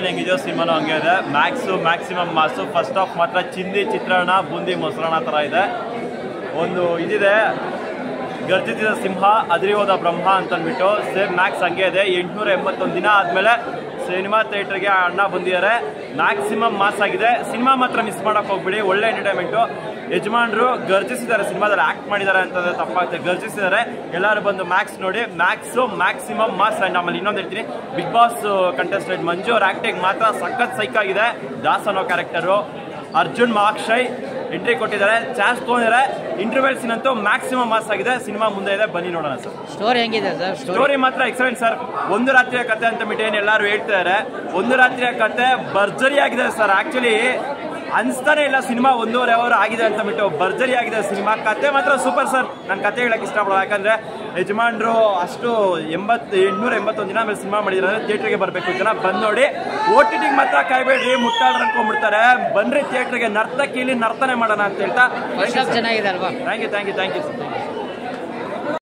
ಹೆಂಗಿದೆಯೋ ಸಿನಿಮಾನು ಹಂಗೆ ಇದೆ. ಮ್ಯಾಕ್ಸಿಮಮ್ ಮಾಸು. First half ಮಾತ್ರ ಚಿಂದಿ ಚಿತ್ರಾನ್ನ ಬೂಂದಿ ಮೊಸರನ್ನ ಥರ ಇದೆ. ಒಂದು ಇದಿದೆ, ಗರ್ಜಿಸಿದ ಸಿಂಹ ಅದ್ರಿ ಹೋದ ಬ್ರಹ್ಮ ಅಂತಂದ್ಬಿಟ್ಟು ಸೇಮ್ ಮ್ಯಾಕ್ಸ್ ಹಂಗೆ ಇದೆ. 881 ದಿನ ಆದಮೇಲೆ ಸಿನಿಮಾ ಥಿಯೇಟ್ರಿಗೆ ಅಣ್ಣ ಬಂದಿದ್ದಾರೆ. ಮ್ಯಾಕ್ಸಿಮಮ್ ಮಾಸ್ ಆಗಿದೆ. ಸಿನಿಮಾ ಮಾತ್ರ ಮಿಸ್ ಮಾಡೋಕೆ ಹೋಗ್ಬಿಡಿ, ಒಳ್ಳೆ ಎಂಟರ್ಟೈನ್ಮೆಂಟು. ಯಜಮಾನ್ರು ಗರ್ಜಿಸಿದ್ದಾರೆ, ಸಿನಿಮಾದಲ್ಲಿ ಆ್ಯಕ್ಟ್ ಮಾಡಿದ್ದಾರೆ ಅಂತಂದರೆ ತಪ್ಪಾಗುತ್ತೆ, ಗರ್ಜಿಸಿದ್ದಾರೆ. ಎಲ್ಲರೂ ಬಂದು ಮ್ಯಾಕ್ಸ್ ನೋಡಿ. Maximum mass. ಆ್ಯಂಡ್ ಆಮೇಲೆ ಇನ್ನೊಂದು ಹೇಳ್ತೀನಿ, ಬಿಗ್ ಬಾಸ್ ಕಂಟೆಸ್ಟೆಂಟ್ ಮಂಜು ಅವ್ರ ಆ್ಯಕ್ಟಿಂಗ್ ಮಾತ್ರ ಸಖತ್ ಸೈಕಾಗಿದೆ. ದಾಸ್ ಅನ್ನೋ ಕ್ಯಾರೆಕ್ಟರು. ಅರ್ಜುನ್ ಮಾಕ್ಷಯ್ ಎಂಟ್ರಿ ಕೊಟ್ಟಿದ್ದಾರೆ, ಚಾನ್ಸ್ ತೊಗೊಂಡಿದ್ದಾರೆ. ಇಂಟರ್ವೆಲ್ ಸೀನ್ ಅಂತೂ ಮ್ಯಾಕ್ಸಿಮಮ್ ಮಾಸ್ ಆಗಿದೆ. ಸಿನಿಮಾ ಮುಂದೆ ಇದೆ, ಬನ್ನಿ ನೋಡೋಣ ಸರ್. ಸ್ಟೋರಿ ಹೆಂಗಿದೆ ಸರ್? ಸ್ಟೋರಿ ಮಾತ್ರ ಎಕ್ಸಲೆಂಟ್ ಸರ್. ಒಂದು ರಾತ್ರಿಯ ಕತೆ ಅಂತ ಬಿಟ್ಟು ಏನು ಎಲ್ಲರೂ ಹೇಳ್ತಿದ್ದಾರೆ. ಒಂದು ರಾತ್ರಿಯ ಕತೆ ಭರ್ಜರಿ ಆಗಿದೆ ಸರ್. ಆ್ಯಕ್ಚುಲಿ ಅನಿಸ್ತಾನೆ ಇಲ್ಲ ಸಿನಿಮಾ 1.5 ಅವರ್ ಆಗಿದೆ ಅಂತ ಬಿಟ್ಟು. ಭರ್ಜರಿ ಆಗಿದೆ ಸಿನಿಮಾ. ಕತೆ ಮಾತ್ರ ಸೂಪರ್ ಸರ್. ನಾನು ಕತೆ ಹೇಳಕ್ಕೆ ಇಷ್ಟಪಡೋದು, ಯಾಕಂದರೆ ಯಜಮಾನ್ರು ಅಷ್ಟು 881 ದಿನ ಮೇಲೆ ಸಿನಿಮಾ ಮಾಡಿದ್ರೆ ಥಿಯೇಟ್ರಿಗೆ ಬರಬೇಕು ಜನ. ಬಂದು ನೋಡಿ. OTT ಮಾತ್ರ ಕಾಯ್ಬೇಡ್ರಿ, ಮುಟ್ಟಾಡ್ರು ಅನ್ಕೊಂಡ್ಬಿಡ್ತಾರೆ. ಬನ್ರಿ ಥಿಯೇಟ್ರಿಗೆ, ನರ್ತಕಿಲಿ ನರ್ತನೆ ಮಾಡೋಣ ಅಂತ ಹೇಳ್ತಾ. ಚೆನ್ನಾಗಿದೆ ಅಲ್ವಾ? Thank you sir.